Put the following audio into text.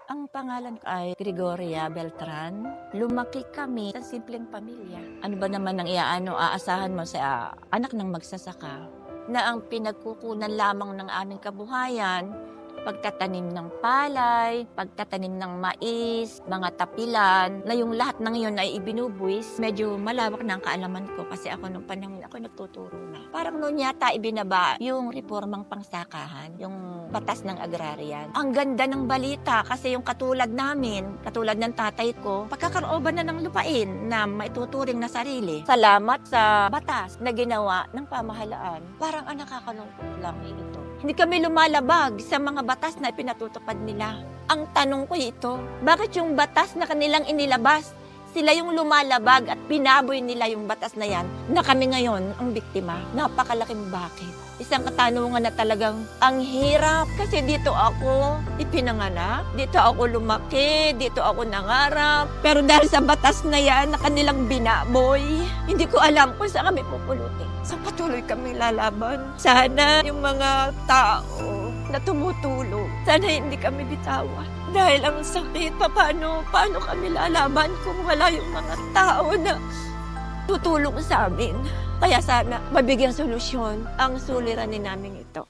Ang pangalan ko ay Gregoria Beltran. Lumaki kami sa simpleng pamilya. Ano ba naman ang aasahan mo sa anak ng magsasaka na ang pinagkukunan lamang ng aming kabuhayan, pagtatanim ng palay, pagtatanim ng mais, mga tapilan, na yung lahat ng iyon ay ibinubuwis. Medyo malawak na ang kaalaman ko kasi ako nung panahon ako nagtuturo na. Parang noon yata ibinaba yung reformang pangsakahan, yung batas ng agrarian. Ang ganda ng balita kasi yung katulad namin, katulad ng tatay ko, pagkakarooban na ng lupain na maituturing na sarili. Salamat sa batas na ginawa ng pamahalaan. Parang ang nakakalungkot lang ito. Hindi kami lumalabag sa mga batas na ipinatutupad nila. Ang tanong ko ito, bakit yung batas na kanilang inilabas, sila yung lumalabag at binaboy nila yung batas na yan, na kami ngayon ang biktima? Napakalaking bakit. Isang katanungan na talagang ang hirap kasi dito ako ipinanganak, dito ako lumaki, dito ako nangarap. Pero dahil sa batas na yan na kanilang binaboy, hindi ko alam kung saan kami pupulutin. So patuloy kami lalaban. Sana yung mga tao na tumutulong, sana hindi kami bitawan. Dahil ang sakit, paano kami lalaban kung wala yung mga tao na tutulong sa amin. Kaya sana mabigyang solusyon ang suliranin namin ito.